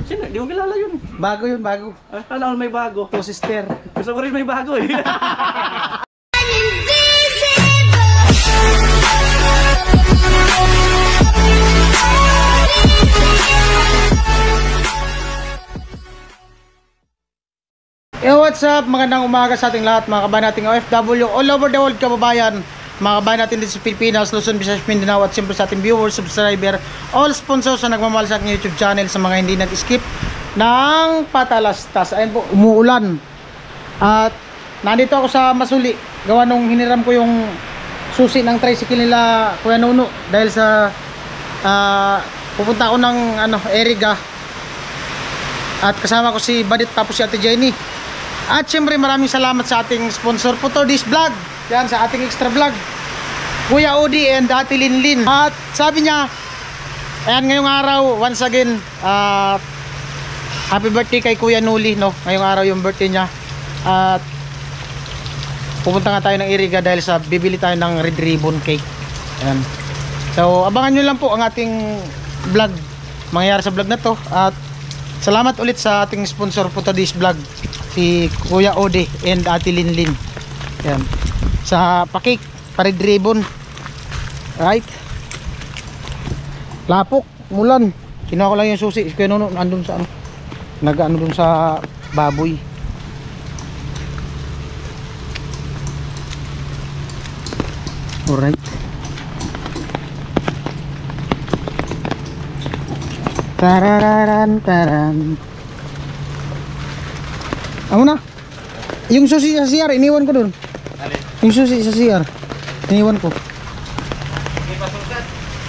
Sino? Di mo kilala yun. Bago yun, bago. Ano may bago? To sister. Gusto ko rin may bago eh. Yo, what's up? Magandang umaga sa ating lahat, mga kabayan nating OFW all over the world, kababayan. Mga kabayan natin dito sa Pilipinas, Luzon, Visayas, Mindanao, at siyempre sa ating viewers, subscriber, all sponsors na nagmamahal sa aking YouTube channel, sa mga hindi nag-skip ng patalastas. Ayun po, umuulan. At nandito ako sa Masuli, gawa nung hiniram ko yung susi ng tricycle nila Kuya Nuno dahil sa pupunta ako ng Eriga. At kasama ko si Badit tapos si Ate Jenny. At syempre maraming salamat sa ating sponsor po to, this vlog. Yan, sa ating extra vlog, Kuya Odi and Ate Linlin. At sabi niya, ayan, ngayong araw, once again, happy birthday kay Kuya Nuli, no? Ngayong araw yung birthday niya. At pupunta nga tayo ng Iriga dahil sa bibili tayo ng red ribbon cake. Ayan. So abangan nyo lang po ang ating vlog, mangyayari sa vlog na to. At salamat ulit sa ating sponsor po to this vlog, si Kuya Ode and Ate Linlin. Yan. Sa pa-cake, pa-red ribbon. Right? Lapok, mulan. Kinuha ko lang yung susi. Kuya Nuno, andun sa nag-ano dun sa baboy. Alright. Tararan taran. Amo na. Yung susi sa CR iniwan ko dun. Yung susi sa CR iniwan ko.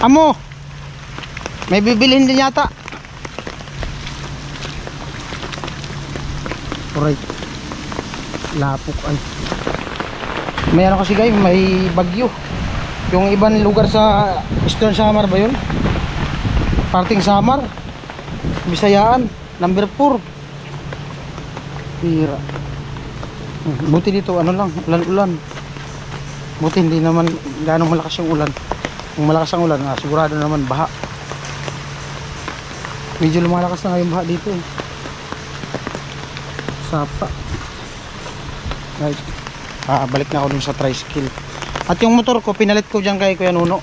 Amo. May bibilhin din yata. Alright. Lapok ay. May ano kasi guys, may bagyo. Yung ibang lugar sa Eastern Samar ba yun? Parting Samar, Bisayaan, number 4. Pira. Buti dito ano lang, ulan-ulan. Buti hindi naman ganong malakas yung ulan. Kung malakas ang ulan, sigurado naman baha. Medyo lumalakas na nga yung baha dito eh. Sapa. Right. Balik na ako dun sa tricycle. At yung motor ko, pinalit ko dyan kay Kuya Nuno.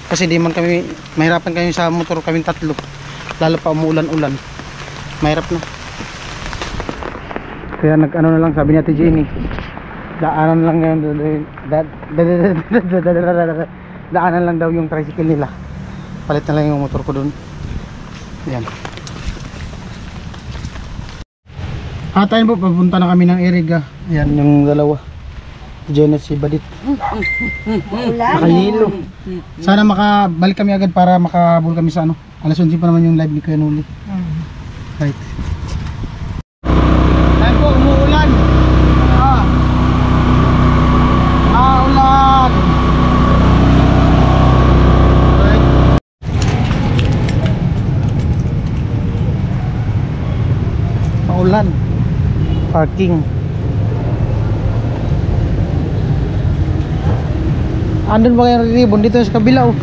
Kasi di man kami, mahirapan kami sa motor kaming tatlo. Lalo pa umuulan-ulan. Mahirap na. Kaya nag-ano na lang, sabi ni Ate Jenny, daanan lang ngayon, daanan lang daw yung tricycle nila. Palit na lang yung motor ko dun. Yan. At ayun po, papunta na kami ng Iriga. Yan yung dalawa, Jenny at si Badit. Nakahilo. Sana makabalik kami agad para makabul kami sa alas 11 pa naman yung live ni Kuya Nuli. Right. Ayun po, umuulan. Ulan. Right. Maulan. Parking. Andun ba kayong ribbon? Dito sa kabila oh.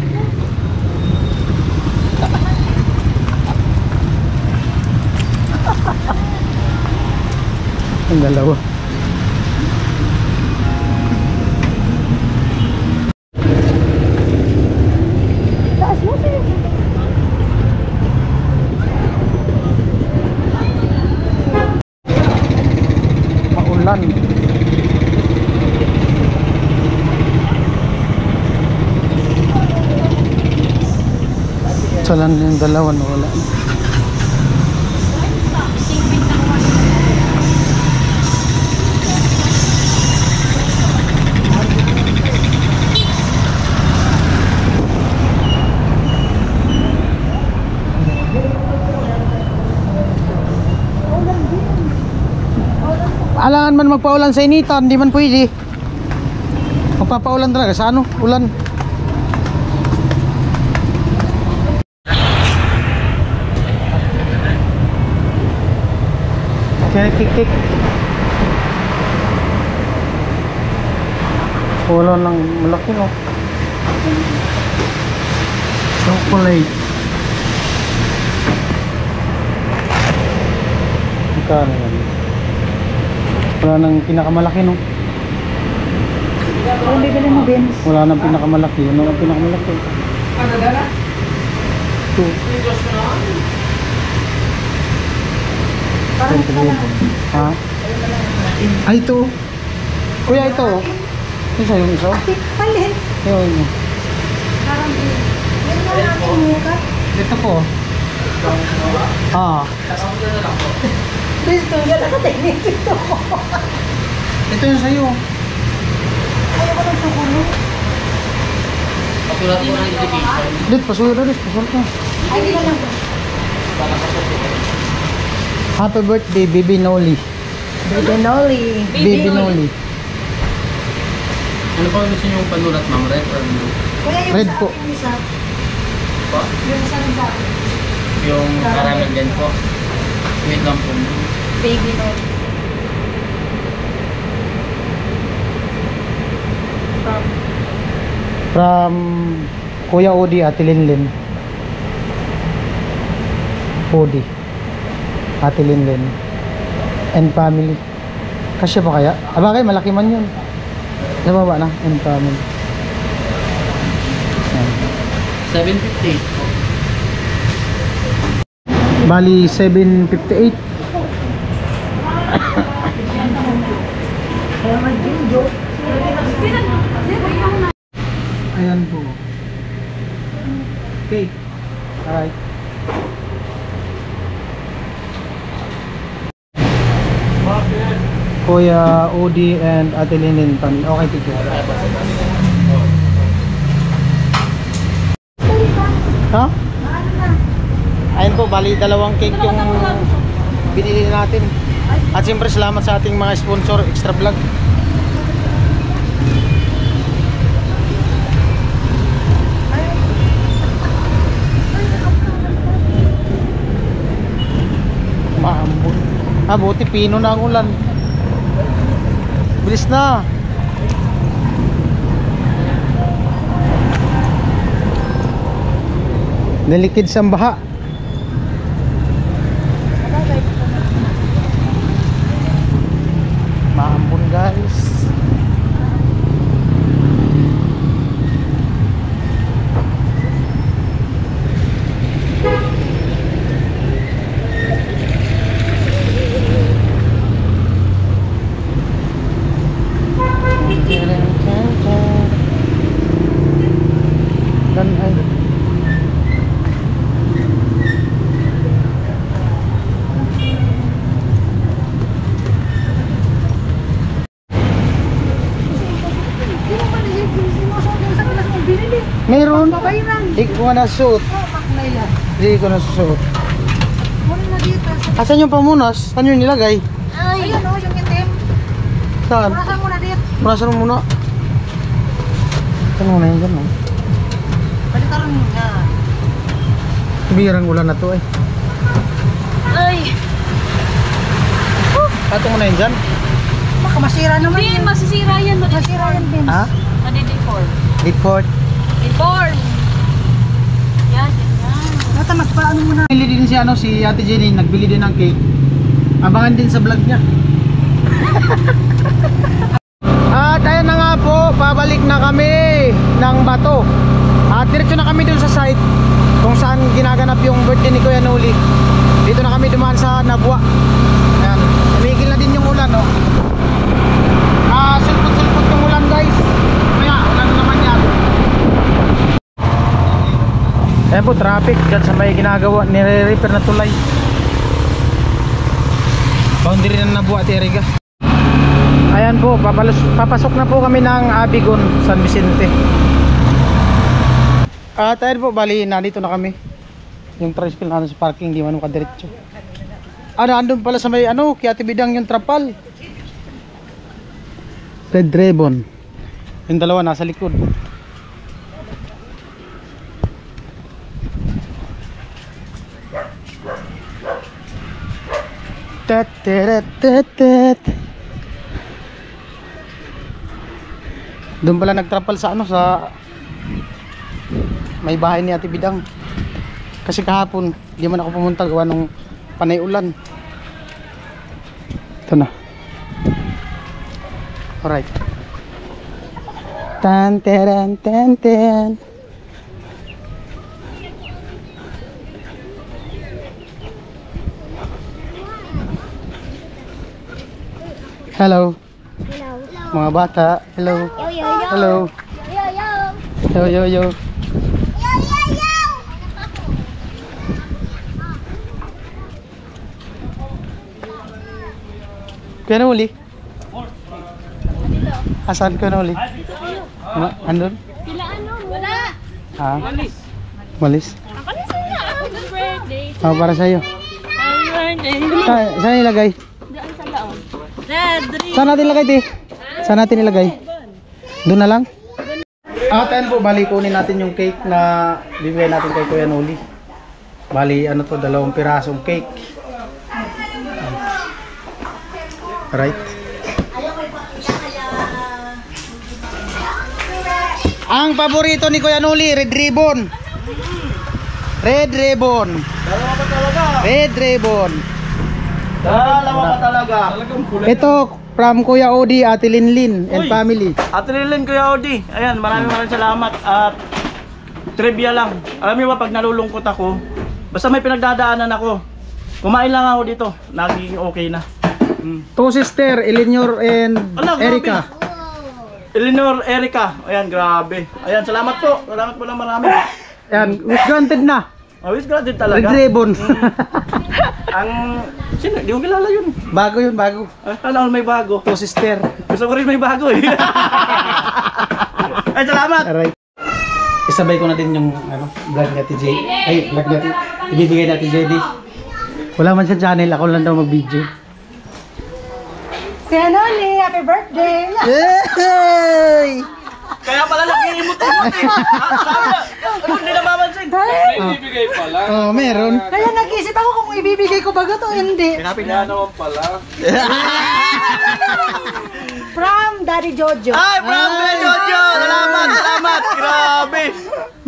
Ang dalawa. Taas mo siya. Maulan. Salan yung dalawa na wala. Alangan man magpaulan sa initan, di man pwede. Magpapaulan talaga sa ulan. Kik-kik. Wala nang malaki no. Chocolate. Magkano yan? Wala nang pinakamalaki, no? Kung bibili mo, Vince. Wala nang pinakamalaki. Yun ang pinakamalaki. Ito. Parang ito lang. Ha? Ay, ito. Kuya, ito. Isa yung isa. Palin. Yun. Parang yun. Yan na natin mukat. Ito po. Ah. Dito, yan ako tingin dito. Ito yung sa'yo. Ayaw ko ng tukulo. Pasulat mo ng invitation. Dit, pasulat na, pasulat na. Ay, di na lang. Happy birthday, Baby Noli. Baby Noli. Baby Noli. Ano pa gusto nyo panulat, ma'am? Red or blue? Kuya, yung Red sa po. akin, isa. Po? Yung sa akin sa akin. Yung caramel din po. Wait lang po. Baby Noli. From Kuya Odi, Ate Linlin. Odi. Ate Linlin. And family. Kasya pa kaya? Abagay, malaki man yun. Sa baba na, and family. Yan. 750. Bali, 758. Kaya mag-jinjo. Ayan po. Okay. Alright. Kuya Odi and Ate Linin family. Okay, teacher. Ha? Ayun po, bali dalawang cake yung binili natin. At siyempre salamat sa ating mga sponsor, Extra Vlog. Maambon. Ah, buti pino na ang ulan. Bilis na. Delikid sa baha. Maambon, guys. Dan ay meron. Di ko na nasuot. Di ko nasuot. Asan yung pamunas? Saan yung nilagay? Ayun o, yung itim. Saan? Murasan mo na dito. Punasan mo muna. Saan mo na yun dyan, no? Balitaran mo nga. Birang ulan na to eh. Ay. Ato mo na yun dyan? Baka masira naman. Hindi, masisira yan. Masira yan, Vince. Ha? Madideform. Default. Deform! Yan, yan. Natamas pa, ano mo na. Bili din si ano, si Ate Jenny, nagbili din ng cake. Abangan din sa vlog niya. At ayun na nga po, pabalik na kami ng Bato. At diretso na kami dun sa site kung saan ginaganap yung birthday ni Kuya Noli. Dito na kami dumaan sa Nabua. Ayan, tumigil na din yung ulan, no? Sulpot-sulpot yung ulan, guys. Kaya, ulan na naman yan. Ayan po, traffic dyan sa may ginagawa, nire-repair na tulay. Boundary na Nabua at Eriga. Ayan po, papasok na po kami ng Abigon, San Vicente. At ayun po, bali, nandito na kami. Yung tricycle na sa parking, di man makadiretso. Andun pala sa may, Kiati Bidang yung trapal. Red Ribbon. Yung dalawa nasa likod. Doon pala nagtrapal sa sa may bahay ni Ate Bidang. Kasi kahapon di man ako pumunta gawa nung panay ulan. Ito na. Alright. Tan, teran, ten, ten. Hello. Mga bata. Hello. Hello. Yo, yo, yo. Kaya na uli? Asan ka na uli? Andun? Wala. Ha? Walis? Happy birthday. Para sa'yo. Happy birthday. Saan ilagay? Diyan sa laon. Red. Saan natin ilagay, te? Saan natin ilagay? Doon na lang? Ayan po, bali kunin natin yung cake na bibigay natin kay Kuya Noli. Bali, ano to, 2 pirasong cake. Right. Ang paborito ni Kuya Noli, red ribbon. Red ribbon. Dalawa pa talaga. Red ribbon. Dalawa pa talaga. Ito from Kuya Odi, Ate Linlin and Uy! family. At Rilin, Kuya Odi. Ayan, maraming salamat. At trivia lang. Alam niyo ba, pag nalulungkot ako, basta may pinagdadaanan ako, kumain lang ako dito. Naging okay na. Two sister, Eleanor and Ala, grabe. Erica. Eleanor, Erica. Ayan, grabe. Ayan, salamat po. Salamat po lang marami. Yan, wish granted na. Always granted Red talaga. ribbon. Ang... Sino? Di ko kilala yun. Bago yun, bago. Kala ko may bago. Two sister. Gusto ko rin may bago eh. Ay, salamat. Alright. Isabay ko na din yung ano, vlog ni Ate J. Ay, vlog natin. Ibibigay natin JD. Wala man siya channel, ako lang daw mag-video. Kuya Noli, happy birthday! Yay! Kaya pala nag-iimot-imot eh. Ano, hindi na mamansin. Oh, meron. Kaya nag-isip ako kung ibibigay ko ba ito o hindi. Pinapila naman pala. From Daddy Jojo. Ay, from Kuya Jojo! Salamat, salamat! Grabe!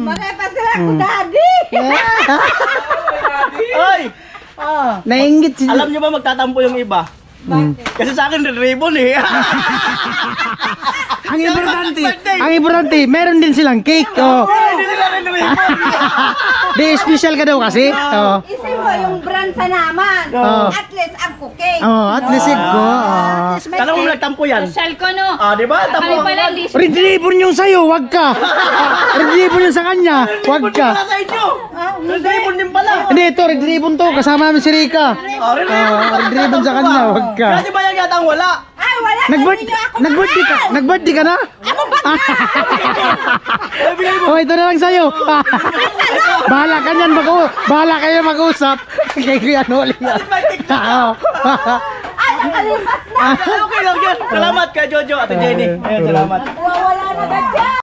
Makipasala ko, Daddy! Ay! Nainggit si... Alam nyo ba magtatampo yung iba? Kasi sa akin red ribbon eh. Ang importante, meron din silang cake. Oh. Hindi nila red ribbon. Di, special ka daw kasi. Oh. Isip mo yung brand sa naman. Oh. At least ang cooking. Oh, at least ko. Oh. Alam mo nagtampo yan? Social ko no. Ah, di ba? Tampo. Kami pala list. Red ribbon yung sa'yo, wag ka. Red ribbon yung sa kanya, wag Red ribbon din pala ka. sa inyo. Red ribbon din pala. Hindi, ito, red ribbon to. Kasama namin si Rika. Ah, red ribbon. Red ribbon sa kanya, wag ka. Kasi ba yan yata ang wala? Ay, wala. Nag-birthday ka? Nag-birthday ka na? Ano ba? Ay, bigay mo. Oh, ito na lang sa'yo. Bahala ka niyan, bahala kayo mag-usap. Kay Kuya Noli. Oo. Ay, nakalipas na. Okay lang yan. Salamat kay Jojo at Jenny. Ayan, salamat. Wala na agad dyan.